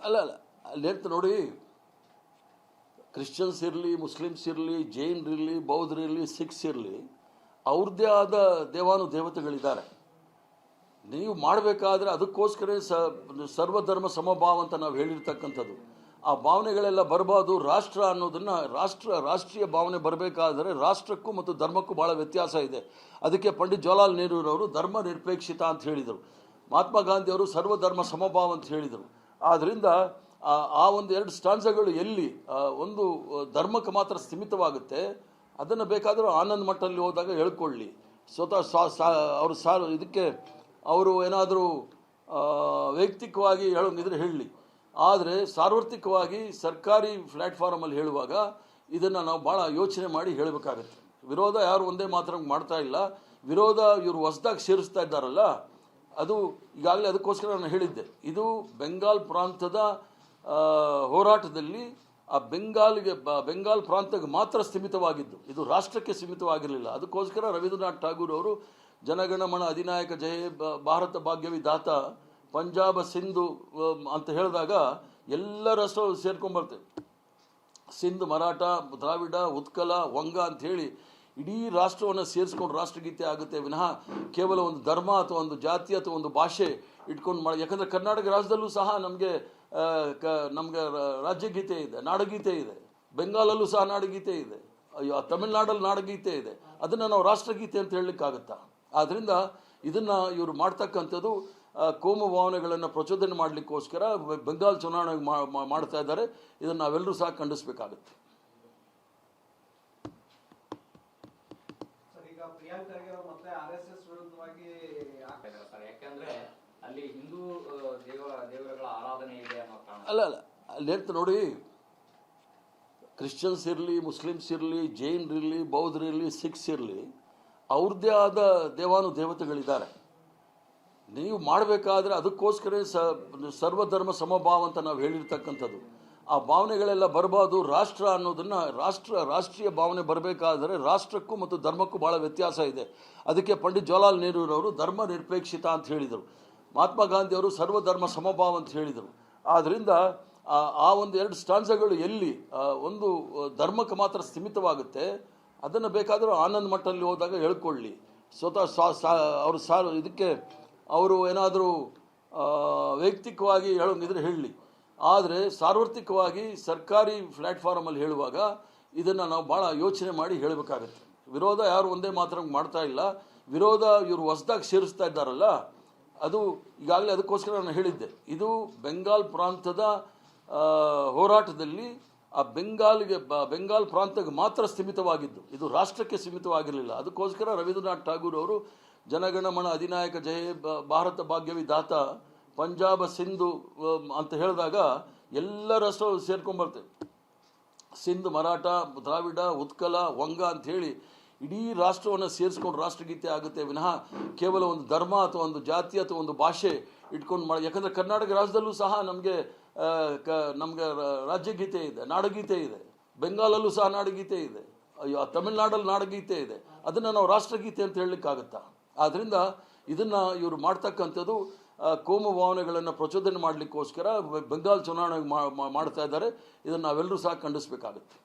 ಅಲ್ಲ ಅಲ್ಲ ಅಲ್ಲೇಂತ ನೋಡಿ, ಕ್ರಿಶ್ಚಿಯನ್ಸ್ ಇರಲಿ, ಮುಸ್ಲಿಮ್ಸ್ ಇರಲಿ, ಜೈನರಿರಲಿ, ಬೌದ್ಧರಿರಲಿ, ಸಿಖ್ಸ್ ಇರಲಿ, ಅವ್ರದ್ದೇ ಆದ ದೇವತೆಗಳಿದ್ದಾರೆ. ನೀವು ಮಾಡಬೇಕಾದ್ರೆ ಅದಕ್ಕೋಸ್ಕರ ಸರ್ವಧರ್ಮ ಸಮಭಾವ ಅಂತ ನಾವು ಹೇಳಿರ್ತಕ್ಕಂಥದ್ದು. ಆ ಭಾವನೆಗಳೆಲ್ಲ ಬರಬಾರ್ದು. ರಾಷ್ಟ್ರ ಅನ್ನೋದನ್ನು ರಾಷ್ಟ್ರೀಯ ಭಾವನೆ ಬರಬೇಕಾದರೆ ರಾಷ್ಟ್ರಕ್ಕೂ ಮತ್ತು ಧರ್ಮಕ್ಕೂ ಭಾಳ ವ್ಯತ್ಯಾಸ ಇದೆ. ಅದಕ್ಕೆ ಪಂಡಿತ್ ಜವಾಹರ್ಲಾಲ್ ನೆಹರೂರವರು ಧರ್ಮ ನಿರಪೇಕ್ಷಿತ ಅಂತ ಹೇಳಿದರು. ಮಹಾತ್ಮ ಗಾಂಧಿಯವರು ಸರ್ವಧರ್ಮ ಸಮಭಾವ ಅಂತ ಹೇಳಿದರು. ಆದ್ದರಿಂದ ಆ ಒಂದು ಎರಡು ಸ್ಟಾನ್ಸಗಳು ಎಲ್ಲಿ ಒಂದು ಧರ್ಮಕ್ಕೆ ಮಾತ್ರ ಸೀಮಿತವಾಗುತ್ತೆ, ಅದನ್ನು ಬೇಕಾದರೂ ಆನಂದ್ ಮಠದಲ್ಲಿ ಹೋದಾಗ ಹೇಳ್ಕೊಳ್ಳಿ. ಸ್ವತಃ ಅವರು ಇದಕ್ಕೆ ಅವರು ಏನಾದರೂ ವೈಯಕ್ತಿಕವಾಗಿ ಹೇಳೋಂಗಿದ್ರೆ ಹೇಳಲಿ. ಆದರೆ ಸಾರ್ವತ್ರಿಕವಾಗಿ ಸರ್ಕಾರಿ ಪ್ಲ್ಯಾಟ್ಫಾರ್ಮಲ್ಲಿ ಹೇಳುವಾಗ ಇದನ್ನು ನಾವು ಭಾಳ ಯೋಚನೆ ಮಾಡಿ ಹೇಳಬೇಕಾಗತ್ತೆ. ವಿರೋಧ ಯಾರು ಒಂದೇ ಮಾತ್ರ ಮಾಡ್ತಾ ಇಲ್ಲ. ವಿರೋಧ ಇವರು ಹೊಸದಾಗಿ ಸೇರಿಸ್ತಾ ಇದ್ದಾರಲ್ಲ, ಅದು ಈಗಾಗಲೇ ಅದಕ್ಕೋಸ್ಕರ ನಾನು ಹೇಳಿದ್ದೆ. ಇದು ಬೆಂಗಾಲ್ ಪ್ರಾಂತದ ಹೋರಾಟದಲ್ಲಿ ಆ ಬೆಂಗಾಲ್ ಪ್ರಾಂತಕ್ಕೆ ಮಾತ್ರ ಸೀಮಿತವಾಗಿದ್ದು, ಇದು ರಾಷ್ಟ್ರಕ್ಕೆ ಸೀಮಿತವಾಗಿರಲಿಲ್ಲ. ಅದಕ್ಕೋಸ್ಕರ ರವೀಂದ್ರನಾಥ್ ಠಾಗೂರ್ ಅವರು ಜನಗಣಮನ ಅಧಿನಾಯಕ ಜಯ ಭಾರತ ಭಾಗ್ಯ ವಿಧಾತ ಪಂಜಾಬ ಸಿಂಧು ಅಂತ ಹೇಳಿದಾಗ ಎಲ್ಲ ರಾಷ್ಟ್ರ ಸೇರ್ಕೊಂಡ್ಬರ್ತೇವೆ. ಸಿಂಧ್, ಮರಾಠ, ದ್ರಾವಿಡ, ಉತ್ಕಲ, ವಂಗ ಅಂಥೇಳಿ ಇಡೀ ರಾಷ್ಟ್ರವನ್ನು ಸೇರಿಸ್ಕೊಂಡು ರಾಷ್ಟ್ರಗೀತೆ ಆಗುತ್ತೆ ವಿನಃ ಕೇವಲ ಒಂದು ಧರ್ಮ ಅಥವಾ ಒಂದು ಜಾತಿ ಅಥವಾ ಒಂದು ಭಾಷೆ ಇಟ್ಕೊಂಡು ಯಾಕಂದರೆ ಕರ್ನಾಟಕ ರಾಜ್ಯದಲ್ಲೂ ಸಹ ನಮಗೆ ರಾಜ್ಯಗೀತೆ ಇದೆ, ನಾಡಗೀತೆ ಇದೆ. ಬೆಂಗಾಲಲ್ಲೂ ಸಹ ನಾಡಗೀತೆ ಇದೆ, ತಮಿಳುನಾಡಲ್ಲಿ ನಾಡಗೀತೆ ಇದೆ. ಅದನ್ನು ನಾವು ರಾಷ್ಟ್ರಗೀತೆ ಅಂತ ಹೇಳಲಿಕ್ಕಾಗತ್ತಾ? ಆದ್ದರಿಂದ ಇದನ್ನು ಇವರು ಮಾಡ್ತಕ್ಕಂಥದ್ದು ಕೋಮು ಭಾವನೆಗಳನ್ನು ಪ್ರಚೋದನೆ ಮಾಡಲಿಕ್ಕೋಸ್ಕರ ಬೆಂಗಾಲ್ ಚುನಾವಣೆ ಮಾಡ್ತಾ ಇದ್ದಾರೆ. ಇದನ್ನು ನಾವೆಲ್ಲರೂ ಸಹ ಖಂಡಿಸಬೇಕಾಗುತ್ತೆ. ಅಲ್ಲ ಅಲ್ಲ ಅಲ್ಲೇಂತ ನೋಡಿ, ಕ್ರಿಶ್ಚಿಯನ್ಸ್ ಇರಲಿ, ಮುಸ್ಲಿಮ್ಸ್ ಇರಲಿ, ಜೈನರಿರಲಿ, ಬೌದ್ಧರಿರಲಿ, ಸಿಖ್ಸ್ ಇರಲಿ, ಅವ್ರದ್ದೇ ಆದ ದೇವತೆಗಳಿದ್ದಾರೆ. ನೀವು ಮಾಡಬೇಕಾದ್ರೆ ಅದಕ್ಕೋಸ್ಕರ ಸರ್ವಧರ್ಮ ಸಮಭಾವ ಅಂತ ನಾವು ಹೇಳಿರ್ತಕ್ಕಂಥದ್ದು. ಆ ಭಾವನೆಗಳೆಲ್ಲ ಬರಬಾರ್ದು. ರಾಷ್ಟ್ರ ಅನ್ನೋದನ್ನು ರಾಷ್ಟ್ರೀಯ ಭಾವನೆ ಬರಬೇಕಾದರೆ ರಾಷ್ಟ್ರಕ್ಕೂ ಮತ್ತು ಧರ್ಮಕ್ಕೂ ಭಾಳ ವ್ಯತ್ಯಾಸ ಇದೆ. ಅದಕ್ಕೆ ಪಂಡಿತ್ ಜವಾಹರ್ಲಾಲ್ ನೆಹರೂರವರು ಧರ್ಮ ನಿರಪೇಕ್ಷಿತ ಅಂತ ಹೇಳಿದರು. ಮಹಾತ್ಮ ಗಾಂಧಿಯವರು ಸರ್ವಧರ್ಮ ಸಮಭಾವ ಅಂತ ಹೇಳಿದರು. ಆದ್ದರಿಂದ ಆ ಒಂದು ಎರಡು ಸ್ಟಾನ್ಸಗಳು ಎಲ್ಲಿ ಒಂದು ಧರ್ಮಕ್ಕೆ ಮಾತ್ರ ಸೀಮಿತವಾಗುತ್ತೆ, ಅದನ್ನು ಬೇಕಾದರೂ ಆನಂದ್ ಮಠದಲ್ಲಿ ಹೋದಾಗ ಹೇಳ್ಕೊಳ್ಳಿ. ಸ್ವತಃ ಅವರು ಇದಕ್ಕೆ ಅವರು ಏನಾದರೂ ವೈಯಕ್ತಿಕವಾಗಿ ಹೇಳೋಂಗಿದ್ರೆ ಹೇಳಲಿ. ಆದರೆ ಸಾರ್ವತ್ರಿಕವಾಗಿ ಸರ್ಕಾರಿ ಪ್ಲ್ಯಾಟ್ಫಾರ್ಮಲ್ಲಿ ಹೇಳುವಾಗ ಇದನ್ನು ನಾವು ಭಾಳ ಯೋಚನೆ ಮಾಡಿ ಹೇಳಬೇಕಾಗತ್ತೆ. ವಿರೋಧ ಯಾರು ಒಂದೇ ಮಾತ್ರ ಮಾಡ್ತಾ ಇಲ್ಲ. ವಿರೋಧ ಇವರು ಹೊಸದಾಗಿ ಸೇರಿಸ್ತಾ ಇದ್ದಾರಲ್ಲ, ಅದು ಈಗಾಗಲೇ ಅದಕ್ಕೋಸ್ಕರ ನಾನು ಹೇಳಿದ್ದೆ. ಇದು ಬೆಂಗಾಲ್ ಪ್ರಾಂತದ ಹೋರಾಟದಲ್ಲಿ ಆ ಬೆಂಗಾಲ್ ಪ್ರಾಂತಕ್ಕೆ ಮಾತ್ರ ಸೀಮಿತವಾಗಿದ್ದು, ಇದು ರಾಷ್ಟ್ರಕ್ಕೆ ಸೀಮಿತವಾಗಿರಲಿಲ್ಲ. ಅದಕ್ಕೋಸ್ಕರ ರವೀಂದ್ರನಾಥ್ ಠಾಗೂರ್ ಅವರು ಜನಗಣಮನ ಅಧಿನಾಯಕ ಜಯ ಭಾರತ ಭಾಗ್ಯ ವಿಧಾತ ಪಂಜಾಬ ಸಿಂಧು ಅಂತ ಹೇಳಿದಾಗ ಎಲ್ಲ ರಾಷ್ಟ್ರ ಸೇರ್ಕೊಂಡ್ಬರ್ತೇವೆ. ಸಿಂಧ್, ಮರಾಠ, ದ್ರಾವಿಡ, ಉತ್ಕಲ, ವಂಗ ಅಂಥೇಳಿ ಇಡೀ ರಾಷ್ಟ್ರವನ್ನು ಸೇರಿಸ್ಕೊಂಡು ರಾಷ್ಟ್ರಗೀತೆ ಆಗುತ್ತೆ ವಿನಃ ಕೇವಲ ಒಂದು ಧರ್ಮ ಅಥವಾ ಒಂದು ಜಾತಿ ಅಥವಾ ಒಂದು ಭಾಷೆ ಇಟ್ಕೊಂಡು ಯಾಕಂದರೆ ಕರ್ನಾಟಕ ರಾಜ್ಯದಲ್ಲೂ ಸಹ ನಮಗೆ ರಾಜ್ಯಗೀತೆ ಇದೆ, ನಾಡಗೀತೆ ಇದೆ. ಬೆಂಗಾಲಲ್ಲೂ ಸಹ ನಾಡಗೀತೆ ಇದೆ, ತಮಿಳುನಾಡಲ್ಲಿ ನಾಡಗೀತೆ ಇದೆ. ಅದನ್ನು ನಾವು ರಾಷ್ಟ್ರಗೀತೆ ಅಂತ ಹೇಳಲಿಕ್ಕಾಗತ್ತಾ? ಆದ್ದರಿಂದ ಇದನ್ನು ಇವರು ಮಾಡ್ತಕ್ಕಂಥದ್ದು ಕೋಮು ಭಾವನೆಗಳನ್ನು ಪ್ರಚೋದನೆ ಮಾಡಲಿಕ್ಕೋಸ್ಕರ ಬೆಂಗಾಲ್ ಚುನಾವಣೆ ಮಾಡ್ತಾ ಇದ್ದಾರೆ. ಇದನ್ನು ನಾವೆಲ್ಲರೂ ಸಹ ಖಂಡಿಸಬೇಕಾಗುತ್ತೆ.